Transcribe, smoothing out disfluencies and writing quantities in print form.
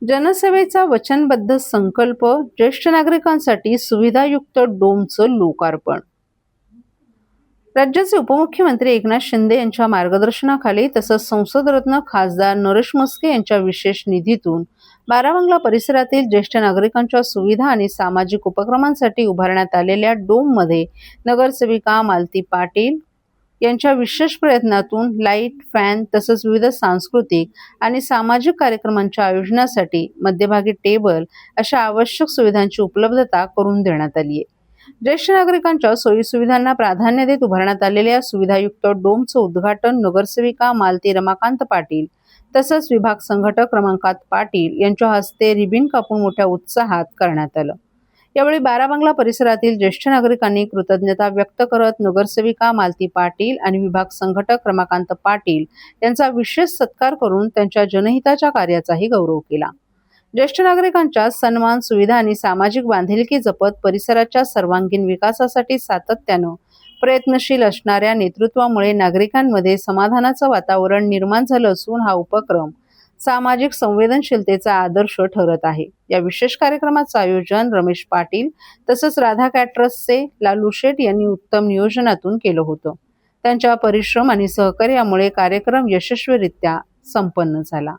जनसेवेचा वचनबद्ध संकल्प, ज्येष्ठ नागरिकांसाठी सुविधायुक्त डोमचं लोकार्पण. राज्याचे उपमुख्यमंत्री एकनाथ शिंदे यांच्या मार्गदर्शनाखाली तसंच संसदरत्न खासदार नरेश म्हस्के यांच्या विशेष निधीतून बाराबंगला परिसरातील ज्येष्ठ नागरिकांच्या सुविधा आणि सामाजिक उपक्रमांसाठी उभारण्यात आलेल्या डोममध्ये नगरसेविका मालती पाटील यांच्या विशेष प्रयत्नातून लाईट, फॅन तसंच विविध सांस्कृतिक आणि सामाजिक कार्यक्रमांच्या आयोजनासाठी मध्यभागी टेबल अशा आवश्यक सुविधांची उपलब्धता करून देण्यात आली आहे. ज्येष्ठ नागरिकांच्या सोयीसुविधांना प्राधान्य देत उभारण्यात आलेल्या सुविधायुक्त डोमचं उद्घाटन नगरसेविका मालती रमाकांत पाटील तसंच विभाग संघटक रमाकांत पाटील यांच्या हस्ते रिबीन कापून मोठ्या उत्साहात करण्यात आलं. यावेळी बाराबंगला परिसरातील ज्येष्ठ नागरिकांनी कृतज्ञता व्यक्त करत नगरसेविका मालती पाटील आणि विभाग संघटक रमाकांत पाटील यांचा विशेष सत्कार करून त्यांच्या जनहिताच्या कार्याचाही गौरव केला. ज्येष्ठ नागरिकांच्या सन्मान, सुविधा आणि सामाजिक बांधिलकी जपत परिसराच्या सर्वांगीण विकासासाठी सातत्यानं प्रयत्नशील असणाऱ्या नेतृत्वामुळे नागरिकांमध्ये समाधानाचं वातावरण निर्माण झालं असून हा उपक्रम सामाजिक संवेदनशीलतेचा आदर्श ठरत आहे. या विशेष कार्यक्रमाचं आयोजन रमेश पाटील तसंच राधा कॅटरर्सचे लालू शेठ यांनी उत्तम नियोजनातून केलं होतं. त्यांच्या परिश्रम आणि सहकार्यामुळे कार्यक्रम यशस्वीरित्या संपन्न झाला.